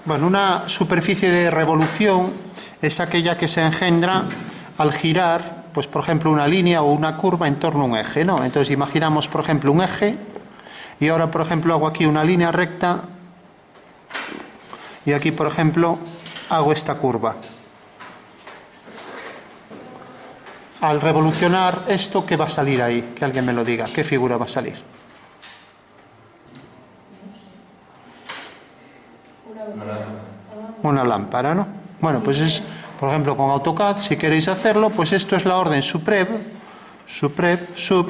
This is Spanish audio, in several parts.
Bueno, una superficie de revolución es aquella que se engendra al girar, pues por ejemplo, una línea o una curva en torno a un eje, ¿no? Entonces imaginamos, por ejemplo, un eje y ahora, por ejemplo, hago aquí una línea recta y aquí, por ejemplo, hago esta curva. Al revolucionar esto, ¿qué va a salir ahí? Que alguien me lo diga. ¿Qué figura va a salir? Una lámpara, ¿no? Bueno, pues es, por ejemplo, con AutoCAD, si queréis hacerlo, pues esto es la orden sub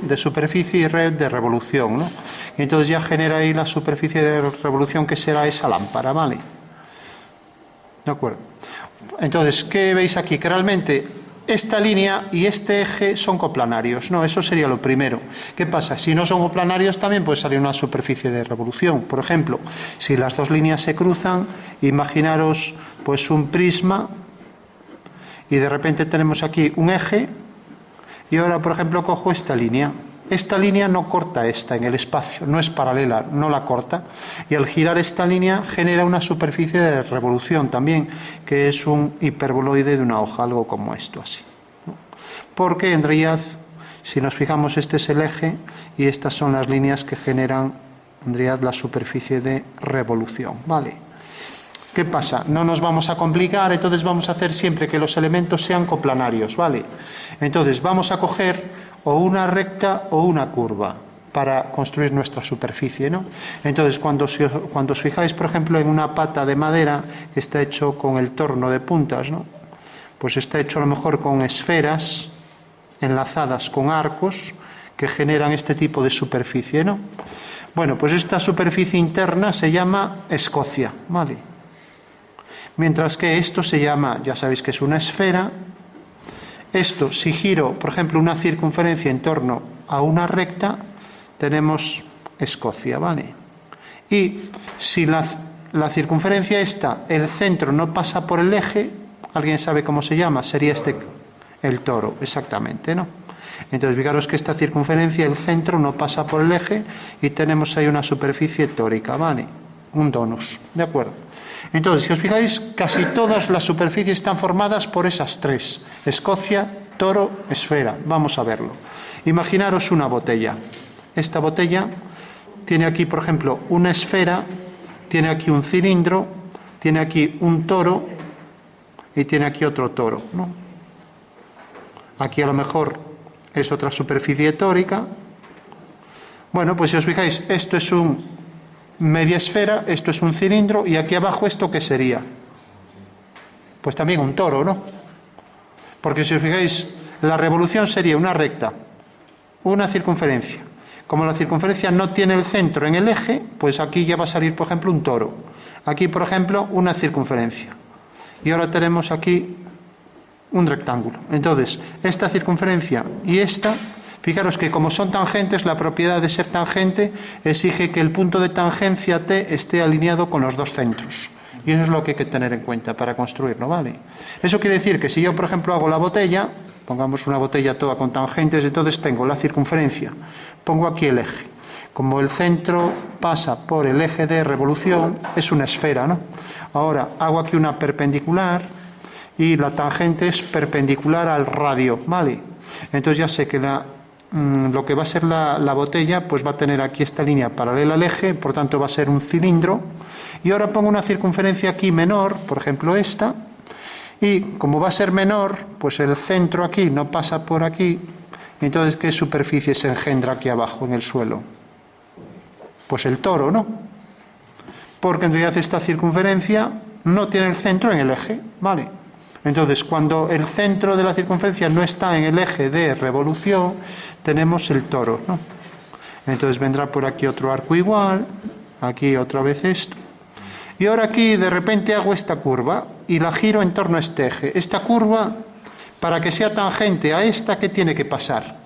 de superficie y rev de revolución, ¿no? Y entonces ya genera ahí la superficie de revolución que será esa lámpara, ¿vale? ¿De acuerdo? Entonces, ¿qué veis aquí? Que realmente esta línea y este eje son coplanarios, ¿no? Eso sería lo primero. ¿Qué pasa? Si no son coplanarios también puede salir una superficie de revolución. Por ejemplo, si las dos líneas se cruzan, imaginaros pues un prisma y de repente tenemos aquí un eje y ahora, por ejemplo, cojo esta línea. Esta línea no corta esta en el espacio, no es paralela, no la corta. Y al girar esta línea genera una superficie de revolución también, que es un hiperboloide de una hoja, algo como esto así, ¿no? Porque en realidad, si nos fijamos, este es el eje y estas son las líneas que generan en realidad la superficie de revolución, ¿vale? ¿Qué pasa? No nos vamos a complicar, entonces vamos a hacer siempre que los elementos sean coplanarios, ¿vale? Entonces vamos a coger o una recta o una curva para construir nuestra superficie, ¿no? Entonces cuando os fijáis, por ejemplo, en una pata de madera que está hecho con el torno de puntas, ¿no? Pues está hecho a lo mejor con esferas enlazadas con arcos que generan este tipo de superficie, ¿no? Bueno, pues esta superficie interna se llama escocia, ¿vale? Mientras que esto se llama, ya sabéis que es una esfera. Esto, si giro, por ejemplo, una circunferencia en torno a una recta, tenemos Escocia, ¿vale? Y si la circunferencia esta, el centro no pasa por el eje, ¿alguien sabe cómo se llama? Sería este, el toro, exactamente, ¿no? Entonces, fijaros que esta circunferencia, el centro, no pasa por el eje y tenemos ahí una superficie tórica, ¿vale? Un donus, ¿de acuerdo? Entonces, si os fijáis, casi todas las superficies están formadas por esas tres: escocia, toro, esfera. Vamos a verlo. Imaginaros una botella. Esta botella tiene aquí, por ejemplo, una esfera, tiene aquí un cilindro, tiene aquí un toro y tiene aquí otro toro, ¿no? Aquí a lo mejor es otra superficie tórica. Bueno, pues si os fijáis, esto es un media esfera, esto es un cilindro y aquí abajo, ¿esto qué sería? Pues también un toro, ¿no? Porque si os fijáis, la revolución sería una recta, una circunferencia. Como la circunferencia no tiene el centro en el eje, pues aquí ya va a salir, por ejemplo, un toro. Aquí, por ejemplo, una circunferencia. Y ahora tenemos aquí un rectángulo. Entonces, esta circunferencia y esta, fijaros que como son tangentes, la propiedad de ser tangente exige que el punto de tangencia T esté alineado con los dos centros. Y eso es lo que hay que tener en cuenta para construirlo, ¿vale? Eso quiere decir que si yo, por ejemplo, hago la botella, pongamos una botella toda con tangentes, entonces tengo la circunferencia, pongo aquí el eje. Como el centro pasa por el eje de revolución, es una esfera, ¿no? Ahora hago aquí una perpendicular y la tangente es perpendicular al radio, ¿vale? Entonces ya sé que lo que va a ser la botella, pues va a tener aquí esta línea paralela al eje, por tanto va a ser un cilindro. Y ahora pongo una circunferencia aquí menor, por ejemplo esta, y como va a ser menor, pues el centro aquí no pasa por aquí. Entonces, ¿qué superficie se engendra aquí abajo en el suelo? Pues el toro, ¿no? Porque en realidad esta circunferencia no tiene el centro en el eje, ¿vale? Entonces, cuando el centro de la circunferencia no está en el eje de revolución, tenemos el toro, ¿no? Entonces vendrá por aquí otro arco igual, aquí otra vez esto. Y ahora aquí de repente hago esta curva y la giro en torno a este eje. Esta curva, para que sea tangente a esta, ¿qué tiene que pasar?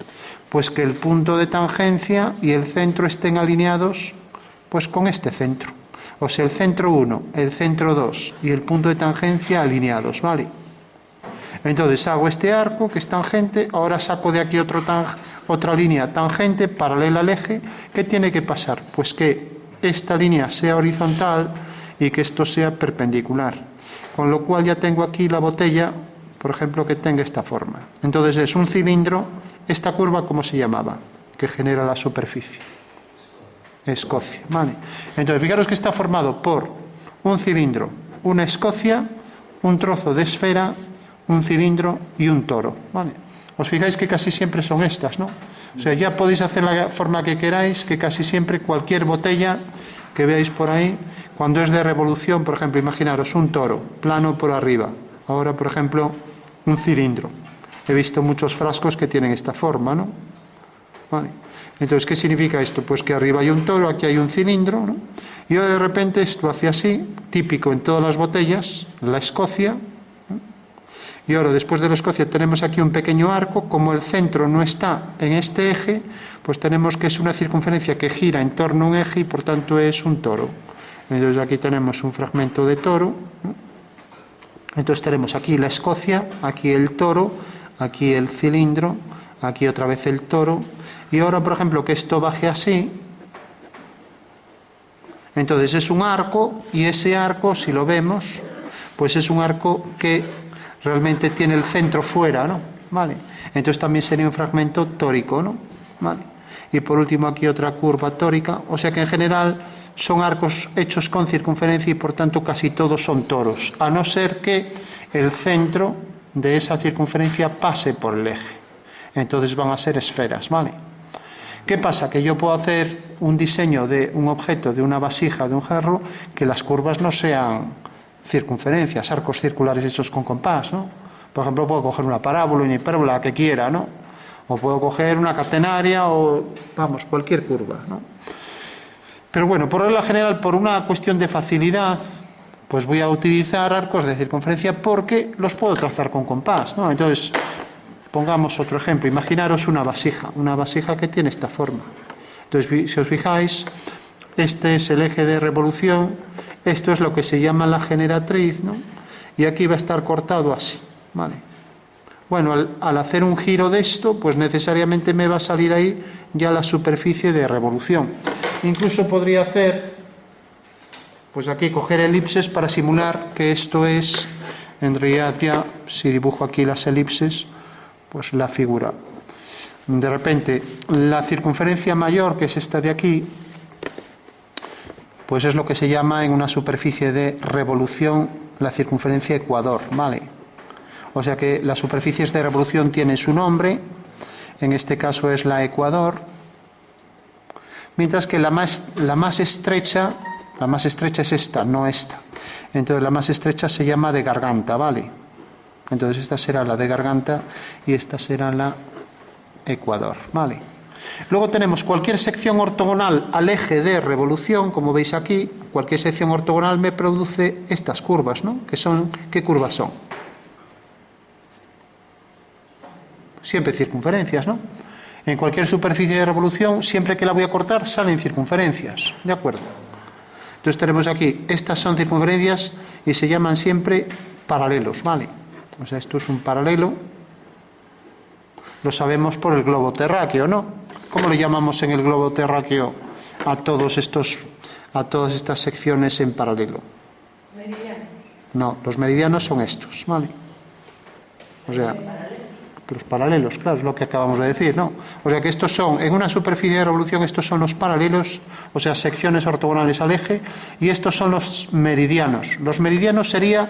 Pues que el punto de tangencia y el centro estén alineados pues con este centro. O sea, el centro 1, el centro 2 y el punto de tangencia alineados, ¿vale? Entonces hago este arco que es tangente, ahora saco de aquí otra línea tangente paralela al eje. ¿Qué tiene que pasar? Pues que esta línea sea horizontal y que esto sea perpendicular. Con lo cual ya tengo aquí la botella, por ejemplo, que tenga esta forma. Entonces es un cilindro, esta curva, ¿cómo se llamaba? Que genera la superficie. Escocia, ¿vale? Entonces, fijaros que está formado por un cilindro, una escocia, un trozo de esfera, un cilindro y un toro, ¿vale? Os fijáis que casi siempre son estas, ¿no? O sea, ya podéis hacer la forma que queráis, que casi siempre cualquier botella que veáis por ahí, cuando es de revolución, por ejemplo, imaginaros un toro, plano por arriba. Ahora, por ejemplo, un cilindro. He visto muchos frascos que tienen esta forma, ¿no? Vale. Entonces, ¿qué significa esto? Pues que arriba hay un toro, aquí hay un cilindro, ¿no? Y ahora de repente esto hace así, típico en todas las botellas, la escocia, ¿no? Y ahora después de la escocia tenemos aquí un pequeño arco, como el centro no está en este eje, pues tenemos que es una circunferencia que gira en torno a un eje y por tanto es un toro. Entonces aquí tenemos un fragmento de toro, ¿no? Entonces tenemos aquí la escocia, aquí el toro, aquí el cilindro, aquí otra vez el toro, y ahora por ejemplo que esto baje así, entonces es un arco, y ese arco, si lo vemos, pues es un arco que realmente tiene el centro fuera, ¿no? ¿Vale? Entonces también sería un fragmento tórico, ¿no? ¿Vale? Y por último aquí otra curva tórica, o sea que en general son arcos hechos con circunferencia y por tanto casi todos son toros, a no ser que el centro de esa circunferencia pase por el eje. Entonces van a ser esferas, ¿vale? ¿Qué pasa? Que yo puedo hacer un diseño de un objeto, de una vasija, de un jarro, que las curvas no sean circunferencias, arcos circulares hechos con compás, ¿no? Por ejemplo, puedo coger una parábola, una hipérbola, que quiera, ¿no? O puedo coger una catenaria o, vamos, cualquier curva, ¿no? Pero bueno, por regla general, por una cuestión de facilidad, pues voy a utilizar arcos de circunferencia porque los puedo trazar con compás, ¿no? Entonces, pongamos otro ejemplo. Imaginaros una vasija que tiene esta forma. Entonces, si os fijáis, este es el eje de revolución, esto es lo que se llama la generatriz, ¿no? Y aquí va a estar cortado así, ¿vale? Bueno, al hacer un giro de esto, pues necesariamente me va a salir ahí ya la superficie de revolución. Incluso podría hacer, pues aquí coger elipses para simular que esto es, en realidad ya, si dibujo aquí las elipses, pues la figura. De repente, la circunferencia mayor, que es esta de aquí, pues es lo que se llama en una superficie de revolución la circunferencia ecuador, ¿vale? O sea que las superficies de revolución tienen su nombre, en este caso es la ecuador, mientras que la más estrecha es esta, no esta. Entonces la más estrecha se llama de garganta, ¿vale? Entonces esta será la de garganta y esta será la ecuador, ¿vale? Luego tenemos cualquier sección ortogonal al eje de revolución, como veis aquí, cualquier sección ortogonal me produce estas curvas, ¿no? ¿Qué curvas son? Siempre circunferencias, ¿no? En cualquier superficie de revolución, siempre que la voy a cortar, salen circunferencias, ¿de acuerdo? Entonces tenemos aquí, estas son circunferencias y se llaman siempre paralelos, ¿vale? O sea, esto es un paralelo, lo sabemos por el globo terráqueo, ¿no? ¿Cómo le llamamos en el globo terráqueo a todas estas secciones en paralelo? Meridianos. No, los meridianos son estos, ¿vale? O sea, los paralelos, claro, es lo que acabamos de decir, ¿no? O sea que estos son, en una superficie de revolución, estos son los paralelos, o sea, secciones ortogonales al eje, y estos son los meridianos. Los meridianos sería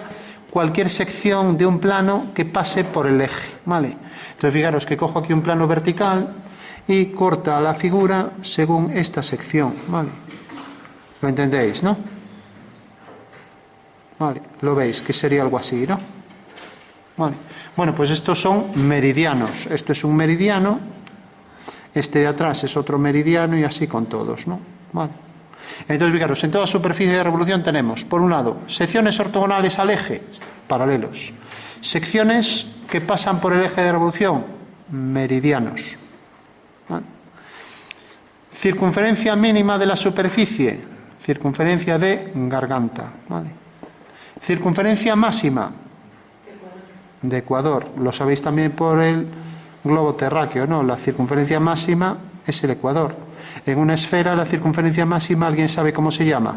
cualquier sección de un plano que pase por el eje, ¿vale? Entonces, fijaros que cojo aquí un plano vertical y corta la figura según esta sección, ¿vale? ¿Lo entendéis, no? Vale, lo veis, que sería algo así, ¿no? Vale. Bueno, pues estos son meridianos. Esto es un meridiano, este de atrás es otro meridiano y así con todos, ¿no? Vale. Entonces, fijaros, en toda superficie de revolución tenemos, por un lado, secciones ortogonales al eje, paralelos. Secciones que pasan por el eje de revolución, meridianos. ¿Vale? Circunferencia mínima de la superficie, circunferencia de garganta. ¿Vale? Circunferencia máxima de ecuador, lo sabéis también por el globo terráqueo, ¿no? La circunferencia máxima es el ecuador. En una esfera la circunferencia máxima, ¿alguien sabe cómo se llama?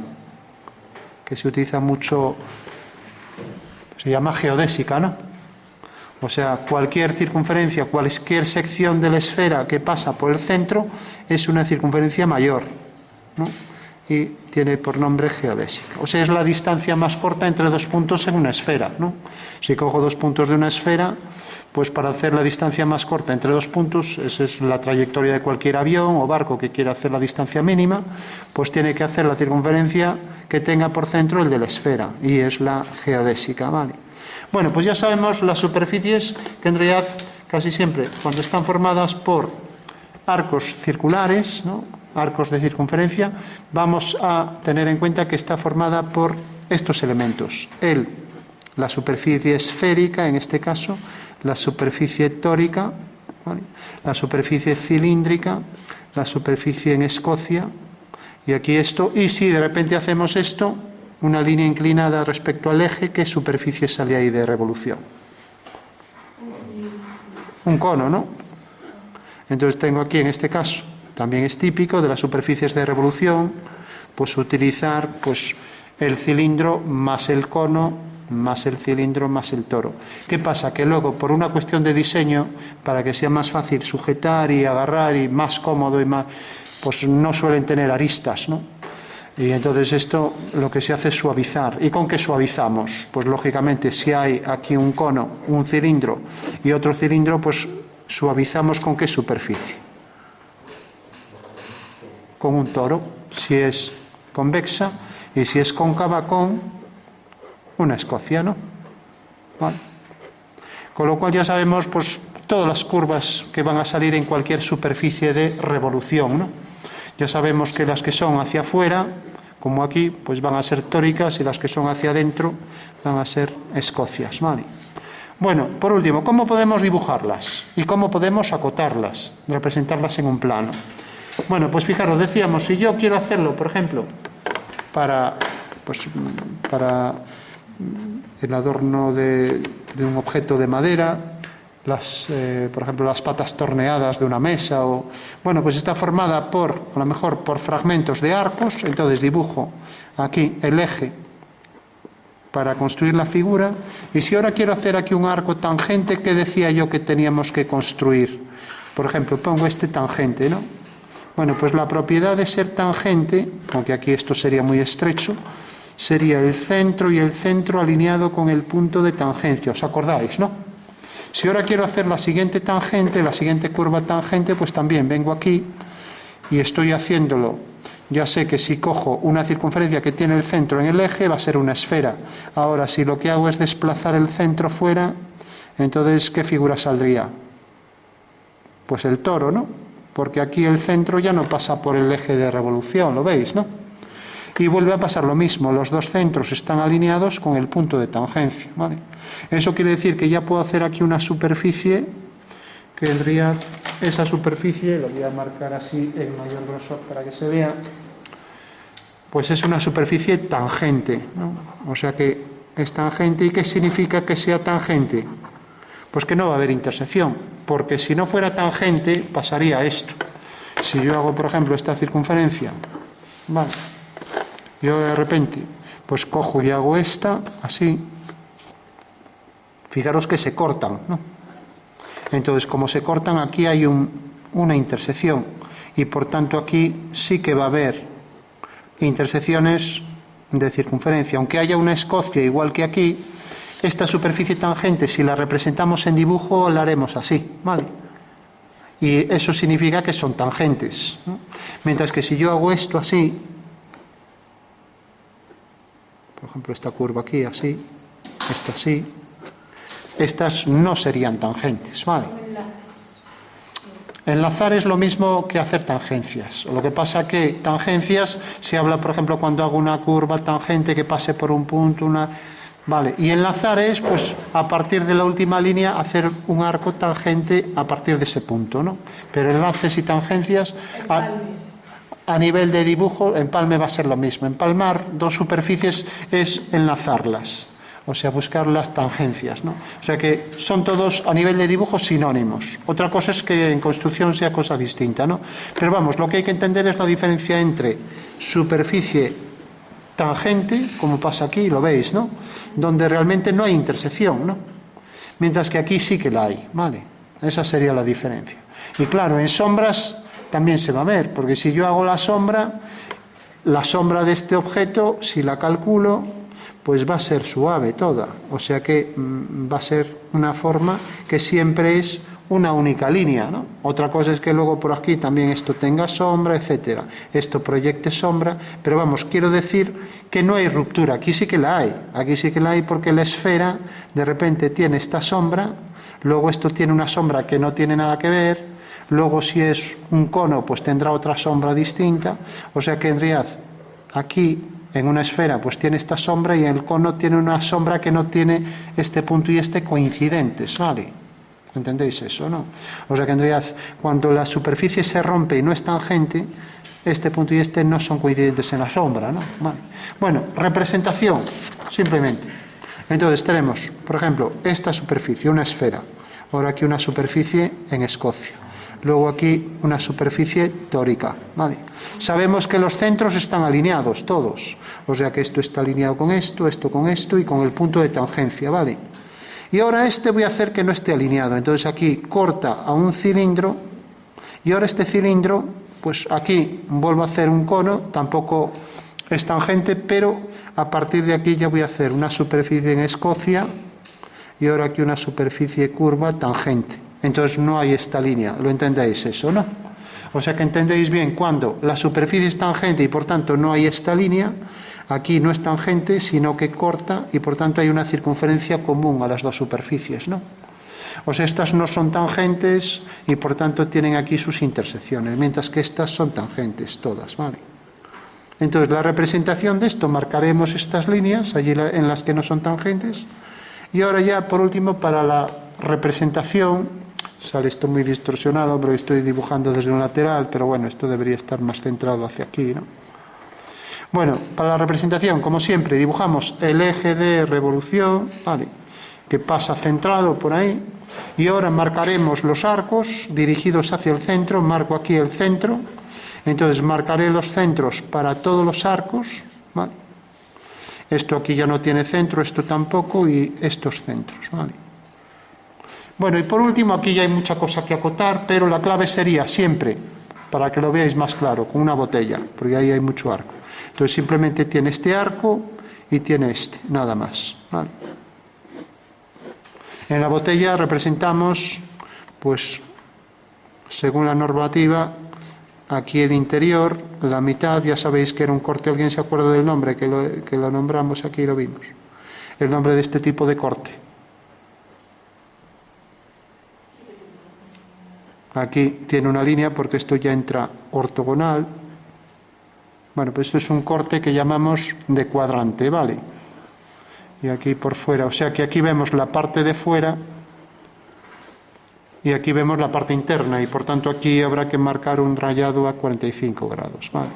que se utiliza mucho, se llama geodésica, ¿no? O sea, cualquier circunferencia, cualquier sección de la esfera que pasa por el centro es una circunferencia mayor, ¿no? Y tiene por nombre geodésica. O sea, es la distancia más corta entre dos puntos en una esfera, ¿no? Si cojo dos puntos de una esfera, pues para hacer la distancia más corta entre dos puntos, esa es la trayectoria de cualquier avión o barco que quiera hacer la distancia mínima, pues tiene que hacer la circunferencia que tenga por centro el de la esfera, y es la geodésica, ¿vale? Bueno, pues ya sabemos las superficies que en realidad casi siempre, cuando están formadas por arcos circulares, ¿no?, arcos de circunferencia, vamos a tener en cuenta que está formada por estos elementos. La superficie esférica, en este caso, la superficie tórica, ¿vale?, la superficie cilíndrica, la superficie en Escocia, y aquí esto, y si de repente hacemos esto, una línea inclinada respecto al eje, ¿qué superficie sale ahí de revolución? Un cono, ¿no? Entonces tengo aquí, en este caso, también es típico de las superficies de revolución, pues utilizar pues el cilindro más el cono, más el cilindro, más el toro. ¿Qué pasa? Que luego, por una cuestión de diseño, para que sea más fácil sujetar y agarrar y más cómodo y más, pues no suelen tener aristas, ¿no? Y entonces esto lo que se hace es suavizar. ¿Y con qué suavizamos? Pues lógicamente, si hay aquí un cono, un cilindro y otro cilindro, pues suavizamos ¿con qué superficie? Con un toro, si es convexa, y si es cóncava, con una Escocia, ¿no? ¿Vale? Con lo cual ya sabemos pues todas las curvas que van a salir en cualquier superficie de revolución, ¿no? Ya sabemos que las que son hacia afuera, como aquí, pues van a ser tóricas, y las que son hacia adentro van a ser escocias, ¿vale? Bueno, por último, ¿cómo podemos dibujarlas? ¿Y cómo podemos acotarlas, representarlas en un plano? Bueno, pues fijaros, decíamos, si yo quiero hacerlo, por ejemplo, para el adorno de un objeto de madera, por ejemplo, las patas torneadas de una mesa, bueno, pues está formada a lo mejor por fragmentos de arcos. Entonces dibujo aquí el eje para construir la figura, y si ahora quiero hacer aquí un arco tangente, ¿qué decía yo que teníamos que construir? Por ejemplo, pongo este tangente, ¿no? Bueno, pues la propiedad de ser tangente, aunque aquí esto sería muy estrecho, sería el centro, y el centro alineado con el punto de tangencia. ¿Os acordáis, no? Si ahora quiero hacer la siguiente tangente, la siguiente curva tangente, pues también vengo aquí y estoy haciéndolo. Ya sé que si cojo una circunferencia que tiene el centro en el eje, va a ser una esfera. Ahora, si lo que hago es desplazar el centro fuera, entonces, ¿qué figura saldría? Pues el toro, ¿no? Porque aquí el centro ya no pasa por el eje de revolución, ¿lo veis, no? Y vuelve a pasar lo mismo, los dos centros están alineados con el punto de tangencia, ¿vale? Eso quiere decir que ya puedo hacer aquí una superficie que en realidad, esa superficie, lo voy a marcar así en mayor grosor para que se vea, pues es una superficie tangente, ¿no? O sea que es tangente. ¿Y qué significa que sea tangente? Pues que no va a haber intersección, porque si no fuera tangente pasaría esto. Si yo hago, por ejemplo, esta circunferencia, ¿vale?, yo de repente pues cojo y hago esta, así, fijaros que se cortan, ¿no? Entonces, como se cortan, aquí hay una intersección, y por tanto aquí sí que va a haber intersecciones de circunferencia. Aunque haya una Escocia igual que aquí, esta superficie tangente, si la representamos en dibujo, la haremos así, ¿vale? Y eso significa que son tangentes, ¿no? Mientras que si yo hago esto así, por ejemplo, esta curva aquí, así, esta así, estas no serían tangentes, ¿vale? Enlazar es lo mismo que hacer tangencias. Lo que pasa que tangencias se habla, por ejemplo, cuando hago una curva tangente que pase por un punto, ¿vale? Y enlazar es, pues, a partir de la última línea, hacer un arco tangente a partir de ese punto, ¿no? Pero enlaces y tangencias, a nivel de dibujo, empalme va a ser lo mismo. Empalmar dos superficies es enlazarlas, o sea, buscar las tangencias, ¿no? O sea que son todos, a nivel de dibujo, sinónimos. Otra cosa es que en construcción sea cosa distinta, ¿no? Pero vamos, lo que hay que entender es la diferencia entre superficie tangente, como pasa aquí, lo veis, ¿no? Donde realmente no hay intersección, ¿no? Mientras que aquí sí que la hay, ¿vale? Esa sería la diferencia. Y claro, en sombras también se va a ver, porque si yo hago la sombra de este objeto, si la calculo, pues va a ser suave toda. O sea que va a ser una forma que siempre es una única línea, ¿no? Otra cosa es que luego por aquí también esto tenga sombra, etcétera. Esto proyecte sombra, pero vamos, quiero decir que no hay ruptura. Aquí sí que la hay. Aquí sí que la hay porque la esfera de repente tiene esta sombra, luego esto tiene una sombra que no tiene nada que ver, luego si es un cono pues tendrá otra sombra distinta, o sea que en realidad aquí en una esfera pues tiene esta sombra y en el cono tiene una sombra que no tiene este punto y este coincidentes, ¿vale? ¿Entendéis eso, no? O sea que en realidad cuando la superficie se rompe y no es tangente, este punto y este no son coincidentes en la sombra, ¿no? Vale. Bueno, representación, simplemente. Entonces tenemos, por ejemplo, esta superficie, una esfera. Ahora aquí una superficie en Escocia. Luego aquí una superficie tórica, ¿vale? Sabemos que los centros están alineados, todos. O sea que esto está alineado con esto y con el punto de tangencia, ¿vale? Y ahora voy a hacer que no esté alineado. Entonces aquí corta a un cilindro y ahora este cilindro, pues aquí vuelvo a hacer un cono, tampoco es tangente, pero a partir de aquí ya voy a hacer una superficie en Escocia y ahora aquí una superficie curva tangente. Entonces no hay esta línea, ¿lo entendéis eso, no? O sea que entendéis bien cuando la superficie es tangente y por tanto no hay esta línea, aquí no es tangente sino que corta y por tanto hay una circunferencia común a las dos superficies, ¿no? O sea, estas no son tangentes y por tanto tienen aquí sus intersecciones, mientras que estas son tangentes todas, ¿vale? Entonces la representación de esto, marcaremos estas líneas allí en las que no son tangentes y ahora ya por último para la representación. Sale esto muy distorsionado, pero estoy dibujando desde un lateral, pero bueno, esto debería estar más centrado hacia aquí, ¿no? Bueno, para la representación, como siempre, dibujamos el eje de revolución, ¿vale?, que pasa centrado por ahí, y ahora marcaremos los arcos dirigidos hacia el centro, marco aquí el centro, entonces marcaré los centros para todos los arcos, ¿vale? Esto aquí ya no tiene centro, esto tampoco, y estos centros, ¿vale? Bueno, y por último, aquí ya hay mucha cosa que acotar, pero la clave sería siempre, para que lo veáis más claro, con una botella, porque ahí hay mucho arco. Entonces simplemente tiene este arco y tiene este, nada más, ¿vale? En la botella representamos, pues, según la normativa, aquí el interior, la mitad, ya sabéis que era un corte, ¿alguien se acuerda del nombre? Que lo nombramos aquí y lo vimos. El nombre de este tipo de corte. Aquí tiene una línea porque esto ya entra ortogonal. Bueno, pues esto es un corte que llamamos de cuadrante, ¿vale? Y aquí por fuera, o sea que aquí vemos la parte de fuera y aquí vemos la parte interna y por tanto aquí habrá que marcar un rayado a 45 grados, ¿vale?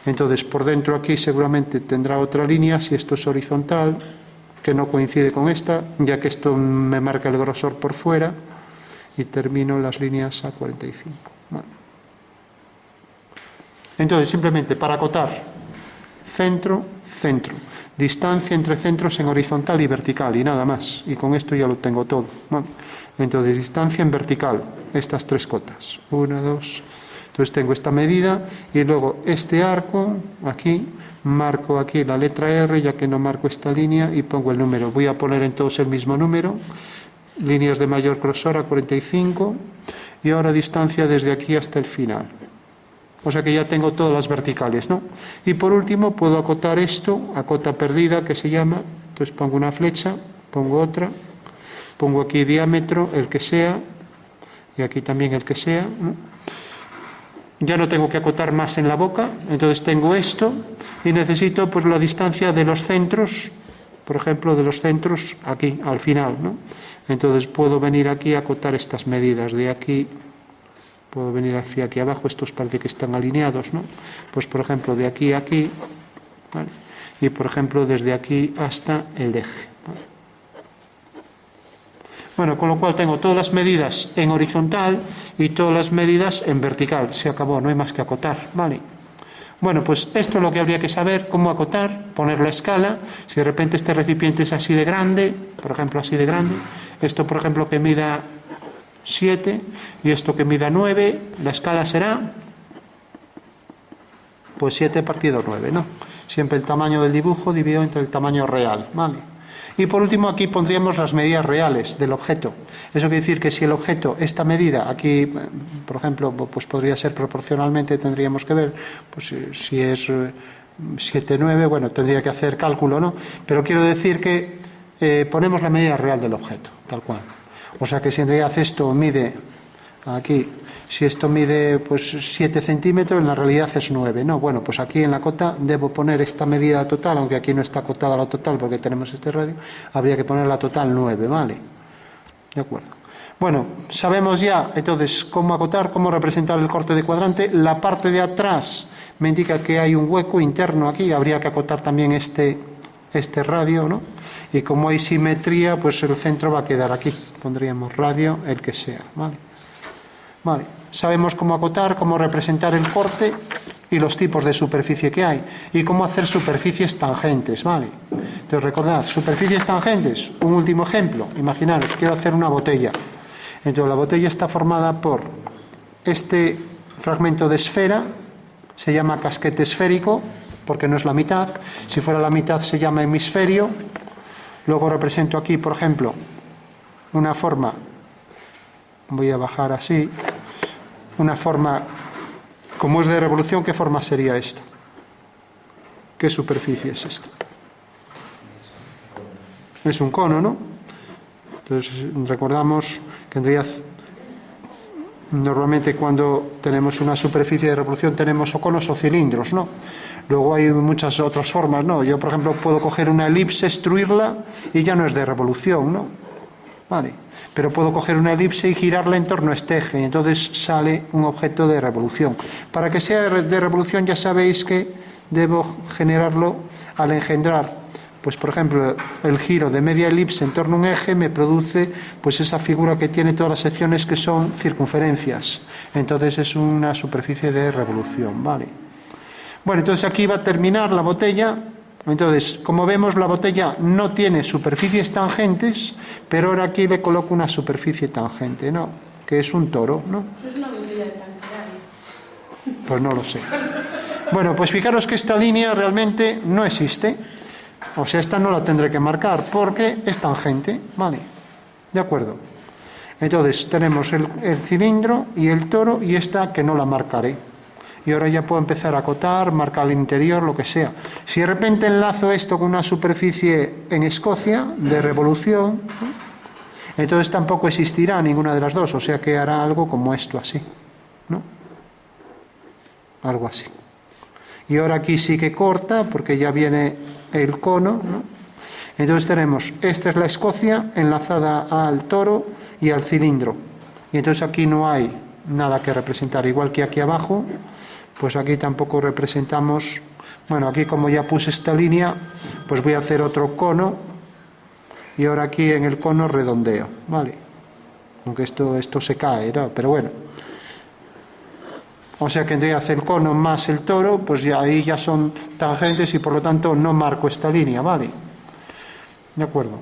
Entonces por dentro aquí seguramente tendrá otra línea, si esto es horizontal, que no coincide con esta, ya que esto me marca el grosor por fuera. Y termino las líneas a 45. Bueno. Entonces, simplemente para acotar, centro, centro. Distancia entre centros en horizontal y vertical, y nada más. Y con esto ya lo tengo todo. Bueno. Entonces, distancia en vertical, estas tres cotas. 1, 2. Entonces tengo esta medida, y luego este arco, aquí, marco aquí la letra R, ya que no marco esta línea, y pongo el número. Voy a poner en todos el mismo número. Líneas de mayor grosor a 45 y ahora distancia desde aquí hasta el final. O sea que ya tengo todas las verticales, ¿no? Y por último puedo acotar esto, a cota perdida que se llama, pues pongo una flecha, pongo otra, pongo aquí diámetro, el que sea, y aquí también el que sea, ¿no? Ya no tengo que acotar más en la boca, entonces tengo esto y necesito pues la distancia de los centros, por ejemplo de los centros aquí, al final, ¿no? Entonces puedo venir aquí a acotar estas medidas de aquí, puedo venir hacia aquí abajo, estos parece que están alineados, ¿no? Pues por ejemplo de aquí a aquí, ¿vale? Y por ejemplo desde aquí hasta el eje, ¿vale? Bueno, con lo cual tengo todas las medidas en horizontal y todas las medidas en vertical, se acabó, no hay más que acotar, ¿vale? Bueno, pues esto es lo que habría que saber, cómo acotar, poner la escala. Si de repente este recipiente es así de grande, por ejemplo así de grande, esto por ejemplo que mida 7 y esto que mida 9, la escala será pues 7 partido 9, ¿no? Siempre el tamaño del dibujo dividido entre el tamaño real, ¿vale? Y por último aquí pondríamos las medidas reales del objeto. Eso quiere decir que si el objeto, esta medida, aquí por ejemplo, pues podría ser proporcionalmente, tendríamos que ver, pues si es 7, 9, bueno, tendría que hacer cálculo, ¿no? Pero quiero decir que ponemos la medida real del objeto, tal cual. O sea que si en realidad esto mide, aquí, si esto mide pues 7 centímetros, en la realidad es 9, ¿no? Bueno, pues aquí en la cota debo poner esta medida total, aunque aquí no está acotada la total porque tenemos este radio, habría que poner la total 9, ¿vale? De acuerdo. Bueno, sabemos ya entonces cómo acotar, cómo representar el corte de cuadrante. La parte de atrás me indica que hay un hueco interno aquí, habría que acotar también este radio, ¿no? Y como hay simetría, pues el centro va a quedar aquí. Pondríamos radio, el que sea, ¿vale? Vale. Sabemos cómo acotar, cómo representar el corte y los tipos de superficie que hay. Y cómo hacer superficies tangentes, ¿vale? Entonces recordad, superficies tangentes, un último ejemplo. Imaginaros, quiero hacer una botella. Entonces la botella está formada por este fragmento de esfera, se llama casquete esférico, porque no es la mitad. Si fuera la mitad se llama hemisferio. Luego represento aquí, por ejemplo, una forma, voy a bajar así, una forma, como es de revolución, ¿qué forma sería esta? ¿Qué superficie es esta? Es un cono, ¿no? Entonces recordamos que en realidad normalmente cuando tenemos una superficie de revolución tenemos o conos o cilindros, ¿no? Luego hay muchas otras formas, ¿no? Yo, por ejemplo, puedo coger una elipse, extruirla y ya no es de revolución, ¿no? Vale. Pero puedo coger una elipse y girarla en torno a este eje y entonces sale un objeto de revolución. Para que sea de revolución ya sabéis que debo generarlo al engendrar, pues por ejemplo, el giro de media elipse en torno a un eje me produce pues esa figura que tiene todas las secciones que son circunferencias. Entonces es una superficie de revolución, ¿vale? Bueno, entonces aquí va a terminar la botella. Entonces, como vemos, la botella no tiene superficies tangentes, pero ahora aquí le coloco una superficie tangente, ¿no? Que es un toro, ¿no? ¿Es una botella de tanqueray? Pues no lo sé. Bueno, pues fijaros que esta línea realmente no existe. O sea, esta no la tendré que marcar porque es tangente, ¿vale? ¿De acuerdo? Entonces, tenemos el cilindro y el toro y esta que no la marcaré. Y ahora ya puedo empezar a acotar, marcar el interior, lo que sea. Si de repente enlazo esto con una superficie en Escocia, de revolución, ¿no? Entonces tampoco existirá ninguna de las dos, o sea que hará algo como esto, así, ¿no? Algo así. Y ahora aquí sí que corta, porque ya viene el cono, ¿no? Entonces tenemos, esta es la Escocia enlazada al toro y al cilindro. Y entonces aquí no hay nada que representar, igual que aquí abajo. Pues aquí tampoco representamos, bueno, aquí como ya puse esta línea, pues voy a hacer otro cono y ahora aquí en el cono redondeo, ¿vale? Aunque esto se cae, ¿no? Pero bueno. O sea que tendría que hacer el cono más el toro, pues ya ahí ya son tangentes y por lo tanto no marco esta línea, ¿vale? De acuerdo.